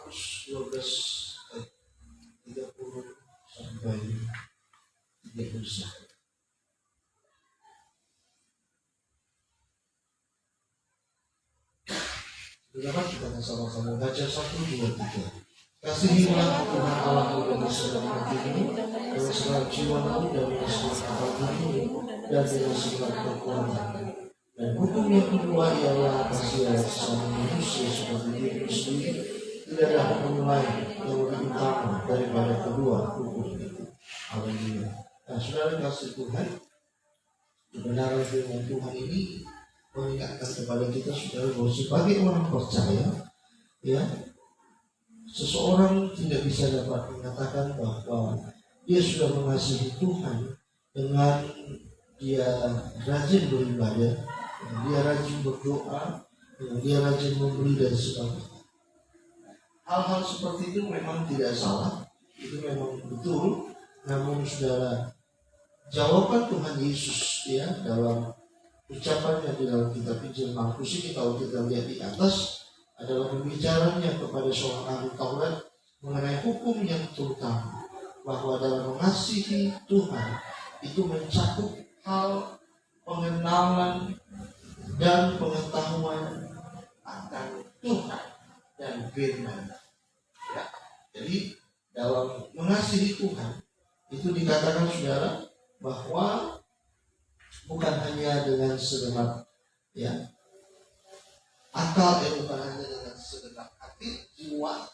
Markus 12 ayat 30 sampai 31. Dapat kita sama-sama baca 1, 2, 3. Kasihilah Tuhan Allahmu dengan segenap hatimu, dengan segenap jiwamu, dan dengan segenap akal budimu, dan dengan segenap kekuatanmu. Dan hukum yang kedua ialah kasihilah sesama manusia seperti dirimu sendiri. Tidak ada hukum lain yang lebih utama daripada kedua hukum itu. Haleluya. Nah, saudara kasih Tuhan, kebenaran firman Tuhan ini mengingatkan kepada kita saudara bahwa sebagai orang percaya, ya, seseorang tidak bisa dapat mengatakan bahwa dia sudah mengasihi Tuhan dengan dia rajin beribadah, dia rajin berdoa, dia rajin memberi dan sebagainya. Hal-hal seperti itu memang tidak salah, itu memang betul. Namun saudara, jawaban Tuhan Yesus ya dalam ucapannya di dalam kitab Injil Markus ini, kalau kita lihat di atas, adalah pembicaranya kepada seorang ahli Taurat mengenai hukum yang terutama, bahwa dalam mengasihi Tuhan itu mencakup hal pengenalan dan pengetahuan akan Tuhan dan firman. Ya, jadi dalam mengasihi Tuhan itu dikatakan saudara bahwa bukan hanya dengan segenap ya akal, bukan hanya dengan segenap hati, jiwa,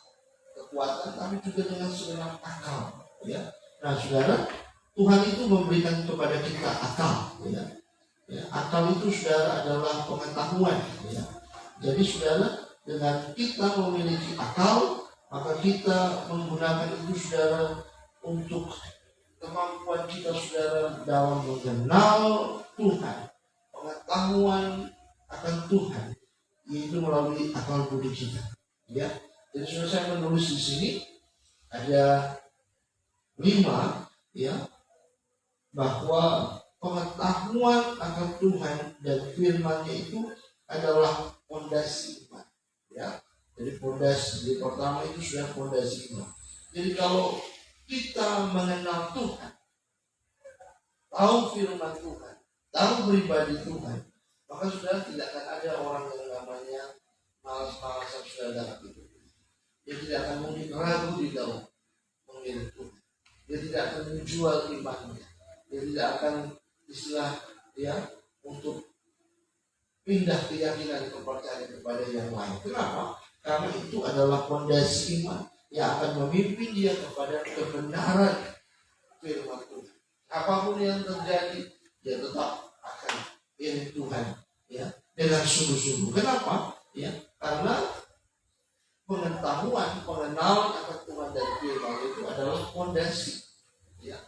kekuatan, tapi juga dengan segenap akal. Ya, nah saudara, Tuhan itu memberikan kepada kita akal. Ya, akal itu saudara adalah pengetahuan. Ya, jadi saudara, dengan kita memiliki akal, maka kita menggunakan itu saudara untuk kemampuan kita saudara dalam mengenal Tuhan, pengetahuan akan Tuhan, yaitu melalui akal budi kita. Ya, jadi sudah saya menulis di sini ada 5 ya, bahwa pengetahuan akan Tuhan dan firman-Nya itu adalah fondasi iman. Ya, jadi fondasi, jadi pertama itu sudah fondasi iman. Jadi kalau kita mengenal Tuhan, tahu firman Tuhan, tahu pribadi Tuhan, maka sudah tidak akan ada orang yang namanya malas-malasan sudah dalam hidup. Dia tidak akan mungkin ragu di dalam memilih Tuhan. Dia tidak akan menjual imannya. Dia tidak akan istilah ya untuk pindah keyakinan kepercayaan kepada yang lain. Kenapa? Karena itu adalah fondasi iman yang akan memimpin dia kepada kebenaran firman Tuhan. Apapun yang terjadi, dia tetap akan pilih Tuhan ya dengan sungguh-sungguh. Kenapa? Ya, karena pengetahuan, pengenalan akan Tuhan dan firman itu adalah fondasi ya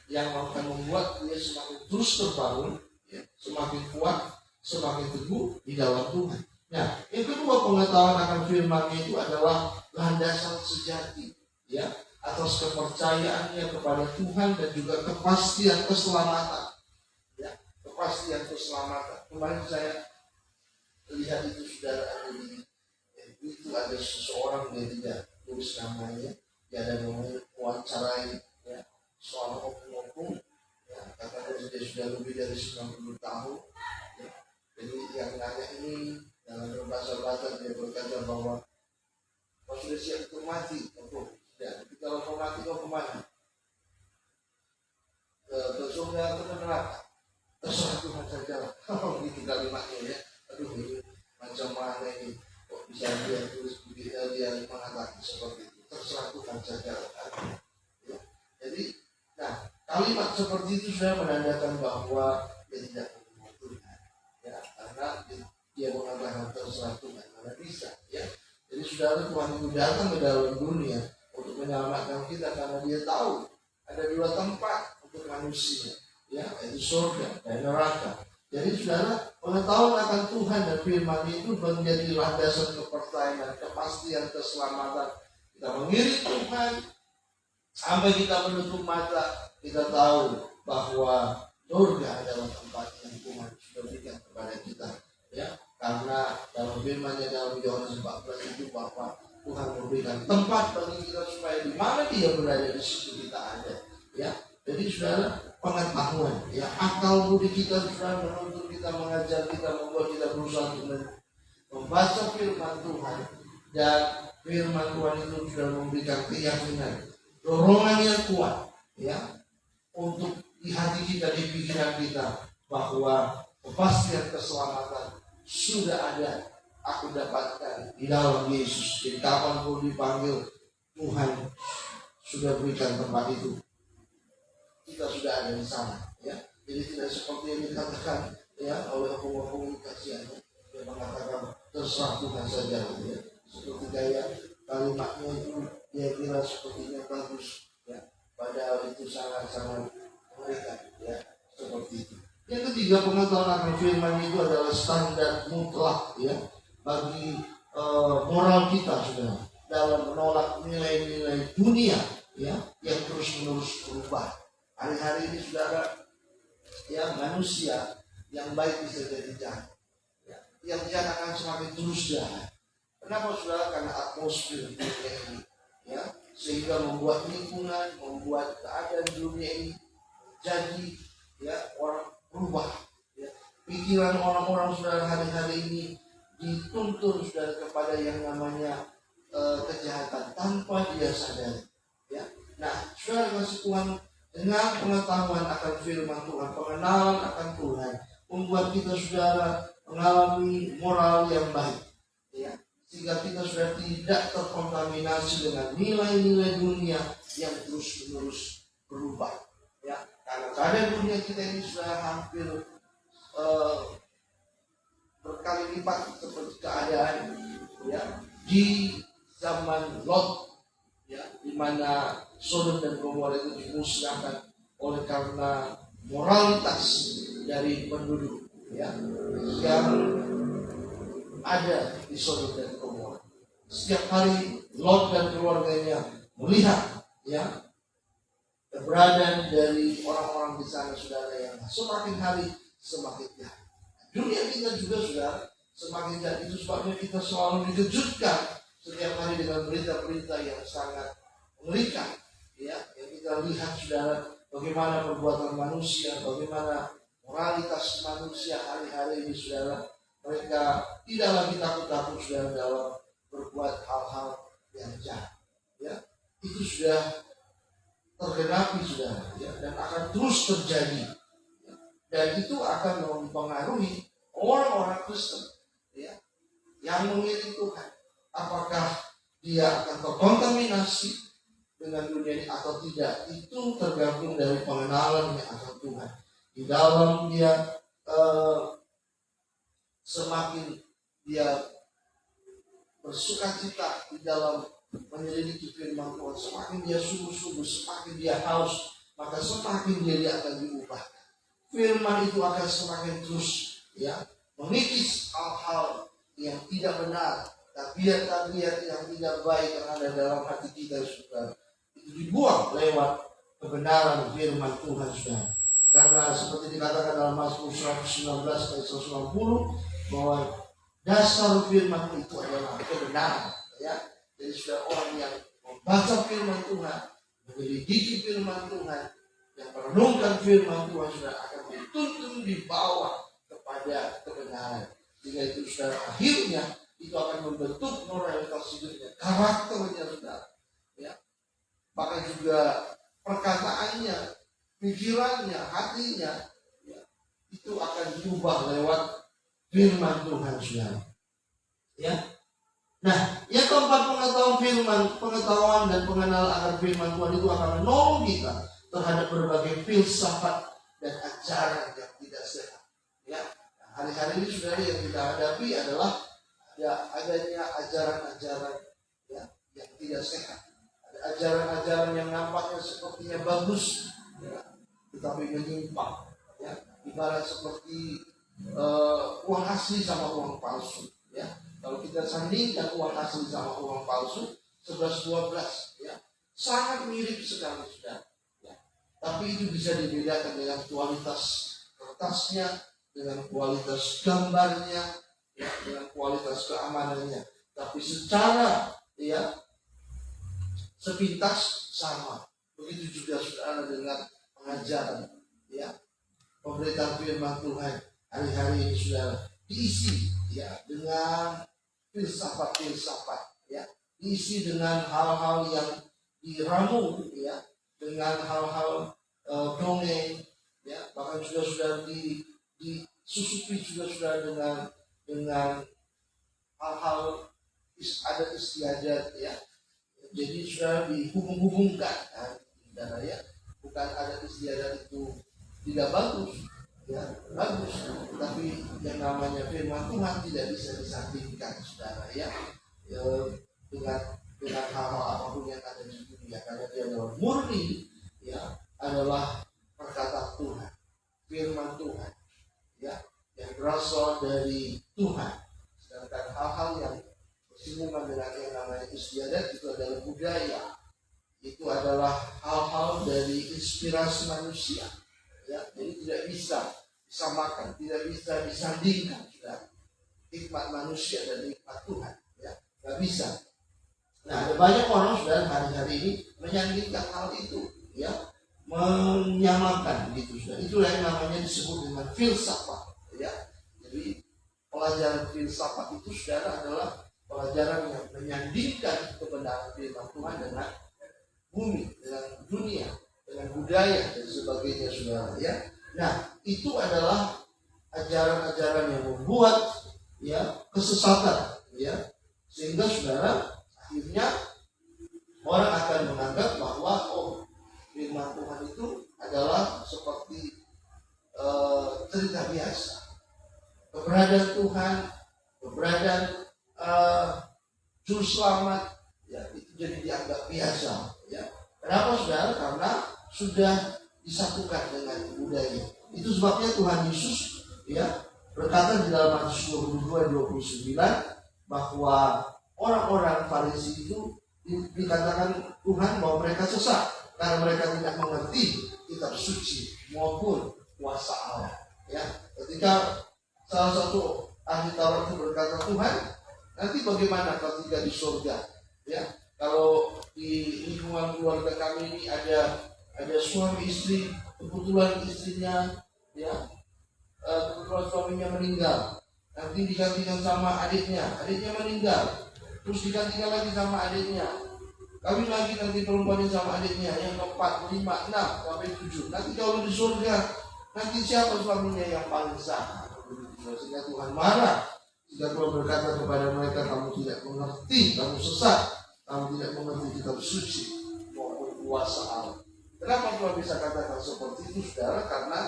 yang akan membuat dia semakin terus terbangun, ya, semakin kuat, semakin teguh di dalam Tuhan. Nah, yang kedua, pengetahuan akan firman itu adalah landasan sejati ya atas kepercayaannya kepada Tuhan dan juga kepastian keselamatan. Ya, kepastian keselamatan. Kemarin saya lihat itu saudara ada di itu ada seseorang yang tidak tulis namanya, dia ada mewawancarai ya soal hukum ya, katanya dia sudah lebih dari 90 tahun ya. Jadi yang nanya ini dalam bahasa Batak dia berkata bahwa kau sudah siap untuk mati, ya, tapi kalau kau mati kau kemana? Ke surga atau ke neraka? Terserah Tuhan saja. Oh, ini kalimatnya ya. Aduh, ini macam mana ini? Kok bisa dia tulis begitu, dia mengatakan seperti itu? Terserah Tuhan saja. Ya. Jadi, nah kalimat seperti itu sudah menandakan bahwa dia tidak mengenal Tuhan. Ya, karena dia mengatakan terserah Tuhan, mana bisa? Ya. Jadi saudara, Tuhan itu datang ke dalam dunia untuk menyelamatkan kita karena dia tahu ada 2 tempat untuk manusia, ya, yaitu surga dan neraka. Jadi saudara, pengetahuan akan Tuhan dan firman itu menjadi landasan kepercayaan dan kepastian keselamatan. Kita mengiring Tuhan sampai kita menutup mata, kita tahu bahwa surga adalah tempat yang Tuhan sudah berikan kepada kita, ya. Karena dalam firman-Nya dalam Yohanes 14 itu bahwa Tuhan memberikan tempat bagi kita supaya di mana Dia berada di situ kita ada. Ya, jadi saudara, pengetahuan, ya, akal budi kita sudah menuntun kita, mengajar kita, membuat kita berusaha untuk membaca firman Tuhan, dan firman Tuhan itu sudah memberikan keyakinan, dorongan yang kuat, ya, untuk di hati kita, di pikiran kita, bahwa kepastian keselamatan sudah ada, aku dapatkan di dalam Yesus. Jadi kapanpun dipanggil, Tuhan sudah berikan tempat itu, kita sudah ada di sana, ya. Jadi tidak seperti yang dikatakan, ya, oleh komunikasiannya, dia mengatakan terserah Tuhan saja, ya. Seperti gaya kalimatnya itu dia kira sepertinya bagus, ya, padahal itu sangat-sangat mengerikan, ya, seperti itu. Yang ketiga, pengetahuan akan firman itu adalah standar mutlak, ya, bagi moral kita, saudara, dalam menolak nilai-nilai dunia, ya, yang terus-menerus berubah. Hari-hari ini, saudara, ya, manusia yang baik bisa jadi jahat, ya, yang jahat akan semakin terus jahat. Kenapa, saudara? Karena atmosfer dunia ini, ya, sehingga membuat lingkungan, membuat keadaan dunia ini jadi, ya, orang berubah, ya. Pikiran orang-orang, saudara, hari-hari ini dituntun, saudara, kepada yang namanya kejahatan tanpa dia sadari, ya. Nah, saudara kasih Tuhan, dengan pengetahuan akan firman Tuhan, pengenalan akan Tuhan, membuat kita, saudara, mengalami moral yang baik, ya, sehingga kita sudah tidak terkontaminasi dengan nilai-nilai dunia yang terus-menerus berubah, ya. Karena keadaan dunia kita ini sudah hampir berkali lipat seperti keadaan, ya, di zaman Lot, ya, di mana Sodom dan Gomora itu dimusnahkan oleh karena moralitas dari penduduk, ya, yang ada di Sodom dan Gomora. Setiap hari Lot dan keluarganya melihat, ya, keberadaan dari orang-orang di sana, saudara, yang semakin hari semakin jahat. Dunia kita juga, saudara, semakin jahat. Itu sebabnya kita selalu dikejutkan setiap hari dengan berita-berita yang sangat mengerikan, ya, yang kita lihat, saudara, bagaimana perbuatan manusia, bagaimana moralitas manusia hari-hari ini, saudara. Mereka tidak lagi takut-takut, saudara, dalam berbuat hal-hal yang jahat, ya. Itu sudah tergenapi, saudara, ya, dan akan terus terjadi, ya. Dan itu akan mempengaruhi orang-orang Kristen, ya, yang mengiring Tuhan. Apakah dia akan terkontaminasi dengan dunia ini atau tidak, itu tergantung dari pengenalannya akan Tuhan. Di dalam dia semakin dia bersukacita di dalam menyelidiki firman Tuhan, semakin dia sungguh-sungguh, semakin dia haus, maka semakin dia akan diubah. Firman itu akan semakin terus, ya, mengikis hal-hal yang tidak benar, tabiat-tabiat yang tidak baik yang ada dalam hati kita, saudara, itu dibuang lewat kebenaran firman Tuhan, saudara. Karena seperti dikatakan dalam Mazmur 119 ayat 190, bahwa dasar firman itu adalah kebenaran, ya. Jadi sudah orang yang membaca firman Tuhan, menyelidiki firman Tuhan, yang merenungkan firman Tuhan, sudah akan dituntun dibawa kepada kebenaran. Sehingga itu, saudara, akhirnya itu akan membentuk moralitas hidupnya, karakternya, saudara, ya. Bahkan juga perkataannya, pikirannya, hatinya, ya, itu akan diubah lewat firman Tuhan, saudara, ya. Nah, yang keempat, pengetahuan dan pengenalan akan firman Tuhan itu akan menolong kita terhadap berbagai filsafat dan ajaran yang tidak sehat, ya. Nah, hari-hari ini, saudara, yang kita hadapi adalah adanya ajaran-ajaran, ya, yang tidak sehat. Ada ajaran-ajaran yang nampaknya sepertinya bagus, ya, tetapi menyimpang, ya. Ibarat seperti uang asli sama uang palsu, ya. Kalau kita sandingkan uang asli sama uang palsu 11-12, ya, sangat mirip sekali, sudah, ya. Tapi itu bisa dibedakan dengan kualitas kertasnya, dengan kualitas gambarnya, ya, dengan kualitas keamanannya. Tapi secara ya sepintas sama. Begitu juga saudara dengan pengajaran, ya pemberitaan firman Tuhan hari-hari ini saudara diisi ya dengan filsafat-filsafat, ya diisi dengan hal-hal yang diramu, ya dengan hal-hal dongeng, ya bahkan sudah disusupi sudah dengan hal-hal adat istiadat, ya jadi sudah dihubung-hubungkan kan, saudara ya bukan adat istiadat itu tidak bagus, ya bagus, tapi yang namanya firman Tuhan tidak bisa disandingkan saudara ya, dengan hal-hal apapun yang ada di dunia, karena dia adalah murni, ya adalah perkataan Tuhan, firman Tuhan, ya yang berasal dari Tuhan. Sedangkan hal-hal yang bersinggungan dengan yang namanya istiadat itu adalah budaya, itu adalah hal-hal dari inspirasi manusia, ya jadi tidak bisa disamakan, tidak bisa disandingkan sudah hikmat manusia dan hikmat Tuhan, ya nggak bisa. Nah ada banyak orang sudah hari-hari ini menyandingkan hal itu, ya menyamakan gitu sudah. Itulah yang namanya disebut dengan filsafat, ya jadi pelajaran filsafat itu saudara adalah pelajaran yang menyandingkan kebenaran firman Tuhan dengan bumi, dengan dunia, dengan budaya dan sebagainya saudara ya. Nah itu adalah ajaran-ajaran yang membuat ya kesesatan, ya sehingga saudara akhirnya orang akan menganggap bahwa firman Tuhan itu adalah seperti cerita biasa, keberadaan Tuhan, keberadaan juru selamat, ya itu jadi dianggap biasa, ya. Kenapa saudara? Karena sudah disatukan dengan budaya. Itu sebabnya Tuhan Yesus ya berkata di dalam Matius 22:29 bahwa orang-orang Farisi itu dikatakan Tuhan bahwa mereka sesat karena mereka tidak mengerti kitab suci maupun kuasa Allah. Ya, ketika salah satu ahli Taurat itu berkata, Tuhan, nanti bagaimana ketika di surga? Ya, kalau di lingkungan keluarga kami ini ada suami istri, kebetulan istrinya ya kebetulan suaminya meninggal, nanti digantikan sama adiknya meninggal, terus digantikan lagi sama adiknya, kawin lagi nanti perempuan sama adiknya yang keempat, 5, 6 sampai 7. Nanti kalau di surga nanti siapa suaminya yang paling sah? Sehingga Tuhan marah jika Tuhan berkata kepada mereka, kamu tidak mengerti, kamu sesat, kamu tidak mengerti kitab suci maupun kuasa Allah. Kenapa Tuhan bisa katakan seperti itu saudara? Karena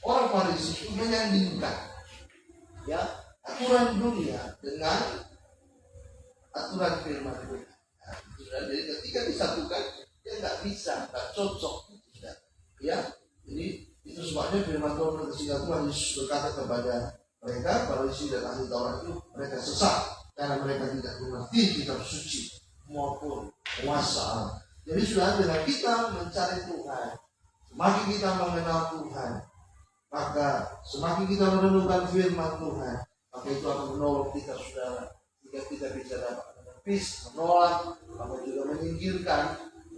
orang Farisi itu menyandingkan ya aturan dunia dengan aturan firman Tuhan. Nah, jadi ketika disatukan dia nggak bisa, nggak cocok gitu, sudah. Ya, jadi itu sebabnya firman Tuhan ketika Tuhan Yesus berkata kepada mereka, Farisi dan ahli Taurat itu, mereka sesat karena mereka tidak mengerti kitab suci maupun kuasa Allah. Jadi sudah dengan kita mencari Tuhan, semakin kita mengenal Tuhan, maka semakin kita merenungkan firman Tuhan, maka itu akan menolong kita saudara, jika kita bisa dapat menepis, menolak, maka juga menyingkirkan,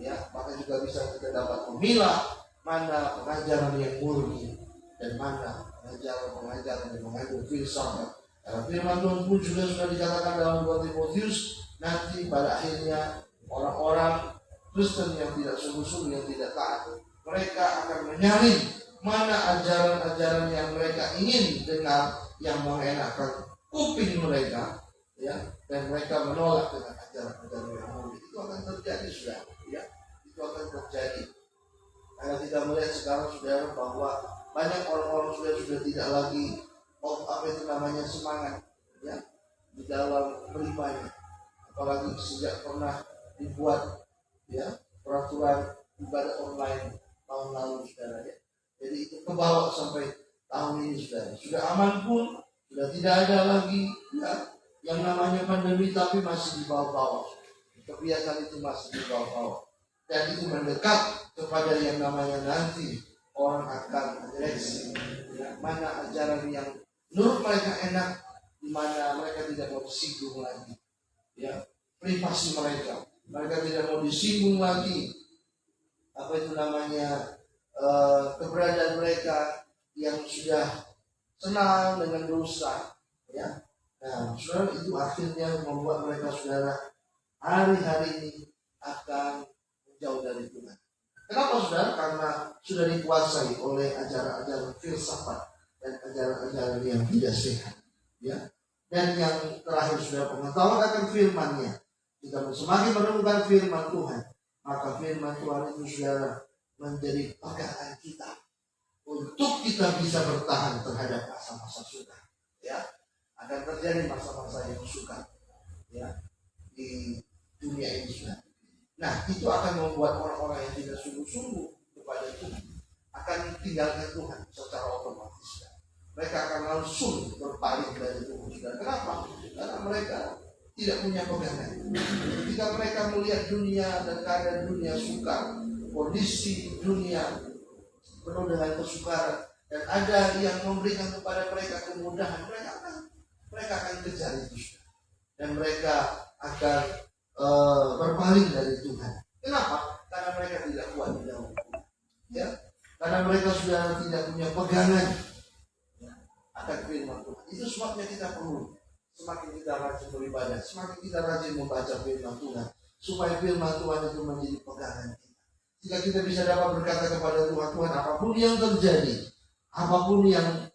ya, maka juga bisa kita dapat memilah mana pengajaran yang murni dan mana pengajaran yang mengandung filsafat. Karena firman Tuhan pun juga sudah dikatakan dalam 2 Timotius, nanti pada akhirnya orang-orang Kristen yang tidak sungguh-sungguh, yang tidak taat, mereka akan menyaring mana ajaran-ajaran yang mereka ingin dengar, yang mengenakan kuping mereka, ya, dan mereka menolak dengan ajaran-ajaran yang murni. Itu akan terjadi sudah, ya, itu akan terjadi. Karena kita melihat sekarang saudara bahwa banyak orang-orang sudah tidak lagi semangat, ya, di dalam beribadah, apalagi sejak pernah dibuat ya peraturan ibadah online tahun lalu saudara ya. Jadi itu kebawa sampai tahun ini saudara. Sudah aman pun sudah tidak ada lagi ya yang namanya pandemi, tapi masih di bawah-bawah. Kebiasaan itu masih di bawah-bawah. Dan itu mendekat kepada yang namanya nanti orang akan menyeleksi ya, mana ajaran yang menurut mereka enak, di mana mereka tidak mau disinggung lagi. ya, privasi mereka. Mereka tidak mau disinggung lagi apa itu namanya keberadaan mereka yang sudah senang dengan dosa, ya. Nah, saudara, itu akhirnya membuat mereka, saudara, hari-hari ini akan jauh dari Tuhan. Kenapa, saudara? Karena sudah dikuasai oleh ajaran-ajaran filsafat dan ajaran-ajaran yang tidak sehat, ya. Dan yang terakhir, saudara, pengetahuan akan firman-Nya. Kita semakin menemukan firman Tuhan, maka firman Tuhan itu, saudara, menjadi pegangan kita untuk kita bisa bertahan terhadap masa-masa sukar, ya. Akan terjadi masa-masa yang sukar, ya, di dunia ini, saudara. Nah, itu akan membuat orang-orang yang tidak sungguh-sungguh kepada Tuhan akan tinggalkan Tuhan secara otomatis, saudara. Mereka akan langsung berpaling dari Tuhan, saudara. Kenapa? Karena mereka tidak punya pegangan. Ketika mereka melihat dunia dan keadaan dunia sukar, kondisi dunia penuh dengan kesukaran, dan ada yang memberikan kepada mereka kemudahan, mereka akan kejar itu, dan mereka akan berpaling dari Tuhan. Kenapa? Karena mereka tidak kuat di dalam Tuhan, ya. Karena mereka sudah tidak punya pegangan, ya, akan firman Tuhan. Itu sebabnya kita perlu semakin kita rajin beribadah, semakin kita rajin membaca firman Tuhan, supaya firman Tuhan itu menjadi pegangan kita. Jika kita bisa dapat berkata kepada Tuhan, Tuhan, apapun yang terjadi, apapun yang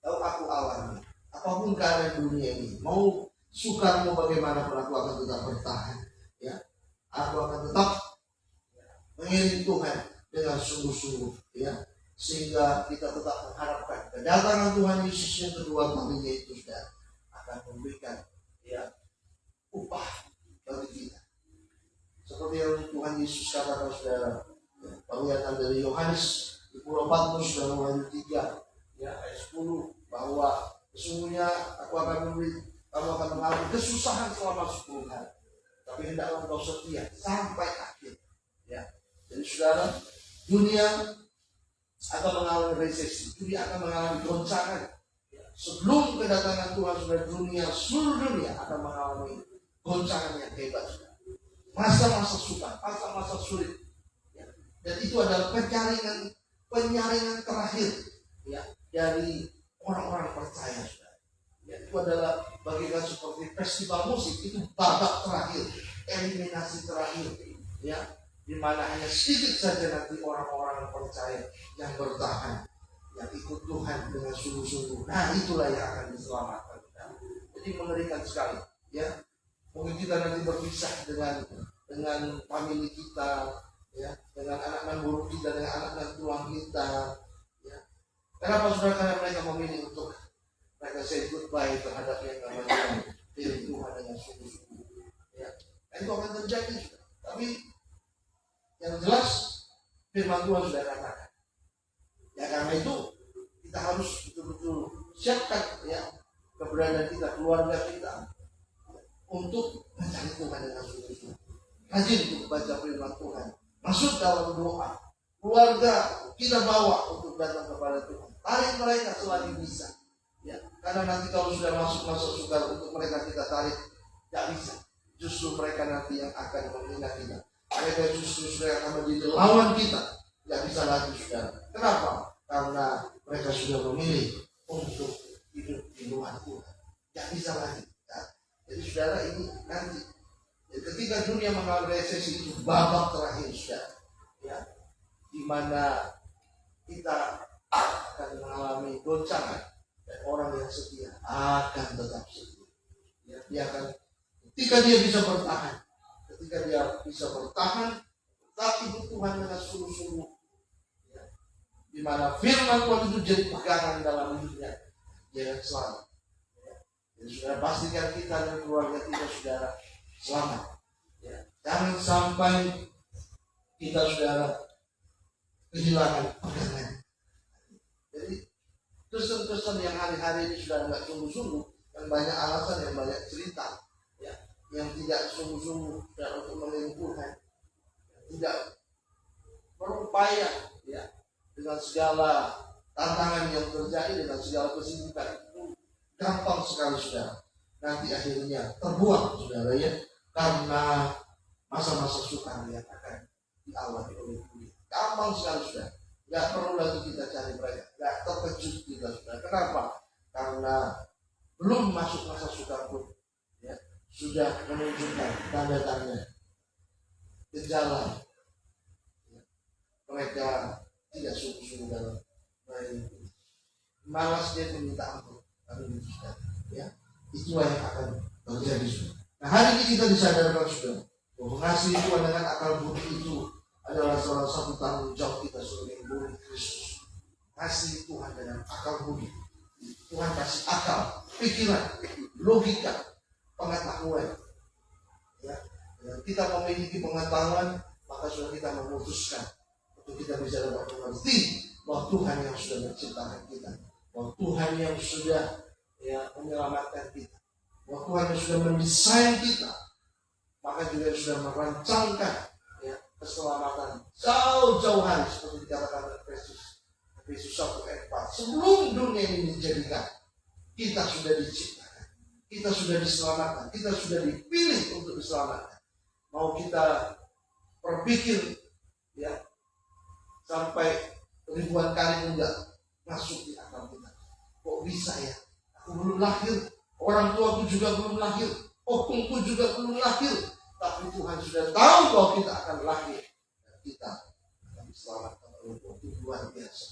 aku alami, apapun keadaan dunia ini, mau sukar mau bagaimanapun, aku akan tetap bertahan, ya. Aku akan tetap mengiring Tuhan dengan sungguh-sungguh, ya, sehingga kita tetap mengharapkan kedatangan Tuhan Yesus yang kedua kalinya itu, sudah akan memberikan, ya, upah bagi kita. Seperti yang Tuhan Yesus katakan, saudara, penglihatan dari Yohanes di Pulau Patmos dalam ayat 3, ya, ayat 10, bahwa sesungguhnya aku akan memberi, kamu akan mengalami kesusahan selama 10 hari, tapi hendaklah engkau setia sampai akhir, ya. Jadi, saudara, dunia akan mengalami resesi, dunia akan mengalami goncangan, ya. Sebelum kedatangan Tuhan, saudara, seluruh dunia akan mengalami goncangan yang hebat, saudara. Masa-masa sukar, masa-masa sulit, ya. Dan itu adalah penyaringan terakhir, ya, dari orang-orang percaya, saudara. Ya, itu adalah bagikan seperti festival musik, itu babak terakhir, eliminasi terakhir, ya, di mana hanya sedikit saja nanti orang-orang percaya yang bertahan, yang ikut Tuhan dengan sungguh-sungguh. Nah, itulah yang akan diselamatkan, ya. Jadi mengerikan sekali, ya. Mungkin kita nanti berpisah dengan famili kita, ya, dengan anak-anak buruk kita, dengan anak-anak tuang kita, ya. Kenapa, saudara? Karena mereka memilih untuk mereka say goodbye terhadap yang namanya diri Tuhan dengan sungguh-sungguh, ya. Itu akan terjadi, saudara. Tapi yang jelas firman Tuhan sudah katakan, ya, karena itu kita harus betul-betul siapkan, ya, keberadaan kita, keluarga kita, untuk mencari Tuhan dengan sungguh-sungguh. Rajin untuk baca firman Tuhan, masuk dalam doa, keluarga kita bawa untuk datang kepada Tuhan. Tarik mereka selagi bisa, ya. Karena nanti kalau sudah masuk masa sukar, untuk mereka kita tarik tidak bisa. Justru mereka nanti yang akan menghina kita. Mereka justru sudah akan menjadi lawan kita. Tidak bisa lagi, saudara. Kenapa? Karena mereka sudah memilih untuk hidup di luar Tuhan. Tidak bisa lagi. Jadi, saudara, ini nanti ketika dunia mengalami resesi, itu babak terakhir, saudara, ya, di mana kita akan mengalami goncangan, dan orang yang setia akan tetap setia, ya. Dia akan, ketika dia bisa bertahan, tetap hidup Tuhan dengan sungguh-sungguh, ya, di mana firman Tuhan itu jadi pegangan dalam hidupnya, dia akan selamat. Jadi, saudara, pastikan kita dan keluarga kita, saudara, selamat, ya. Jangan sampai kita, saudara, kehilangan pegangan. Jadi kesan-kesan yang hari-hari ini sudah nggak sungguh-sungguh, yang banyak alasan, yang banyak cerita, ya, yang tidak sungguh-sungguh dan untuk mengelilingi Tuhan, tidak berupaya, ya, dengan segala tantangan yang terjadi, dengan segala kesibukan. Gampang sekali, saudara, nanti akhirnya terbuang, saudara ya, karena masa-masa sukar yang akan dialami oleh dunia. Gampang sekali sudah, nggak perlu lagi kita cari mereka, nggak terkejut kita sudah. Kenapa? Karena belum masuk masa sukar pun, ya, sudah menunjukkan tanda-tanda gejala, ya, mereka tidak sungguh-sungguh dalam melayani. Malas dia meminta ampun, tapi ya, itulah yang akan terjadi sudah. Nah, hari ini kita disadarkan sudah bahwa mengasihi Tuhan dengan akal budi itu adalah salah satu tanggung jawab kita sebagai murid Kristus. Kasih Tuhan dengan akal budi. Tuhan kasih akal, pikiran, logika, pengetahuan. Ya, kita memiliki pengetahuan, maka sudah kita memutuskan untuk kita bisa dapat mengerti bahwa Tuhan yang sudah menciptakan kita, bahwa Tuhan yang sudah menyelamatkan kita, bahwa Tuhan yang sudah mendesain kita, maka juga sudah merancangkan keselamatan jauh-jauh hari seperti dikatakan oleh Efesus 1 ayat 4. Sebelum dunia ini dijadikan, kita sudah diciptakan, kita sudah diselamatkan, kita sudah dipilih untuk diselamatkan. Mau kita berpikir sampai ribuan kali enggak masuk di akal kita. Kok bisa ya? Aku belum lahir, orang tuaku juga belum lahir, opungku juga belum lahir, tapi Tuhan sudah tahu bahwa kita akan lahir dan kita akan diselamatkan oleh Tuhan. Itu luar biasa.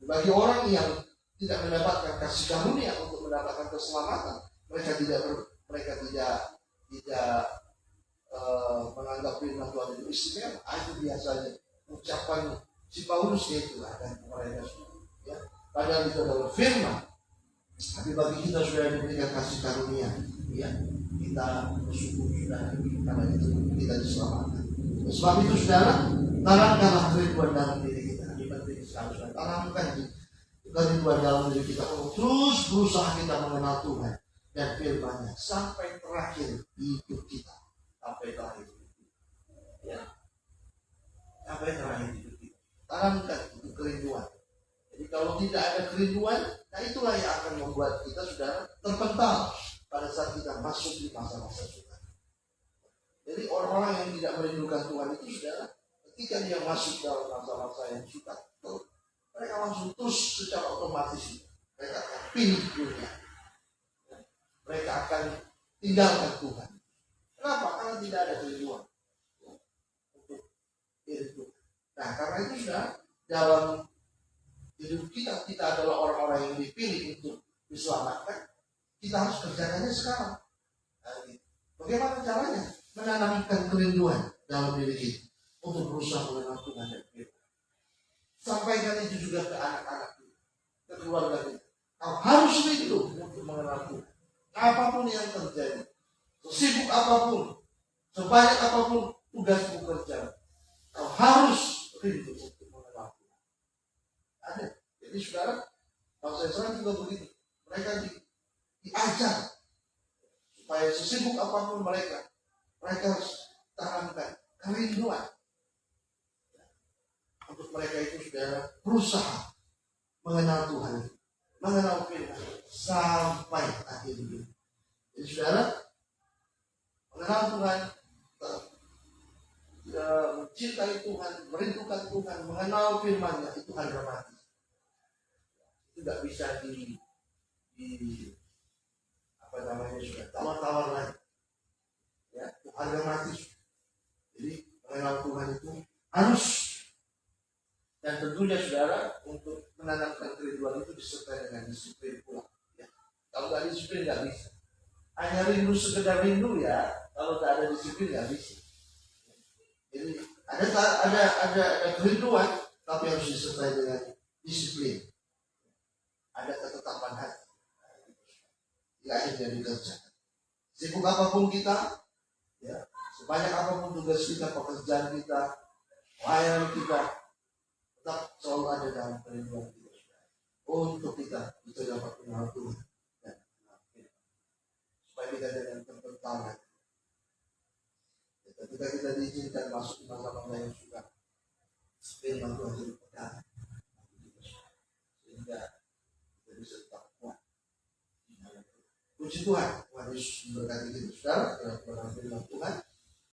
Bagi orang yang tidak mendapatkan kasih karunia untuk mendapatkan keselamatan, mereka tidak menganggap firman Tuhan itu istimewa. Itu biasanya ucapan si Paulus, yaitu akan mereka ya. Padahal itu adalah firman. Tapi bagi kita sudah diberikan kasih karunia, ya, kita bersyukur sudah, karena itu kita diselamatkan. Sebab itu saudara, tanamkanlah kerinduan dalam diri kita. Ini penting sekali, saudara. Tanamkan kerinduan dalam diri kita untuk terus berusaha kita mengenal Tuhan dan firman-Nya sampai terakhir hidup kita, sampai terakhir hidup kita. Ya, sampai terakhir hidup kita. Tanamkan itu kerinduan. Jadi kalau tidak ada kerinduan, nah itulah yang akan membuat kita sudah terpental pada saat kita masuk di masa-masa sukar. Jadi orang-orang yang tidak merindukan Tuhan itu sudah, ketika dia masuk dalam masa-masa yang sukar, mereka langsung terus secara otomatis mereka akan pilih dunia. Mereka akan tinggalkan Tuhan. Kenapa? Karena tidak ada kerinduan untuk diri Tuhan. Nah, karena itu sudah dalam hidup kita adalah orang-orang yang dipilih untuk diselamatkan. Kita harus kerjakannya sekarang. Bagaimana caranya? Menanamkan kerinduan dalam diri kita untuk berusaha mengenal Tuhan dan firman. Sampaikan itu juga ke anak-anak kita, ke keluarga kita. Kau harus rindu untuk mengenal Tuhan. Apapun yang terjadi, sesibuk apapun, sebanyak apapun tugasmu kerja, kau harus rindu untuk mengenal Tuhan. Ada. Jadi saudara, bangsa Israel juga begitu. Mereka diajar supaya sesibuk apapun mereka harus tanamkan kerinduan. Untuk mereka itu sudah berusaha mengenal Tuhan, mengenal firman sampai akhir hidup. Jadi saudara, mengenal Tuhan, mencintai Tuhan, merindukan Tuhan, mengenal firman-Nya, itu harga mati. Itu tidak bisa sudah tawar-tawar lagi. Ya, itu harga mati. Jadi mengenal Tuhan itu harus. Dan tentunya saudara, untuk menanamkan kerinduan itu disertai dengan disiplin pula. Ya. Kalau tidak disiplin nggak bisa. Hanya rindu sekedar rindu ya, kalau tidak ada disiplin nggak bisa. Jadi ada kerinduan, tapi harus disertai dengan disiplin. Ada ketetapan hati. Tidak hanya dikerjakan. Sibuk apapun kita, ya, sebanyak apapun tugas kita, pekerjaan kita, pelayanan kita, tetap selalu ada dalam kerinduan kita untuk kita bisa dapat mengenal Tuhan dan supaya kita jangan terpental. Ketika kita diizinkan masuk di masa-masa yang suka, firman Tuhan jadi pegangan, sehingga kita bisa tetap kuat. Puji Tuhan, Tuhan Yesus memberkati kita. Saudara, dalam firman Tuhan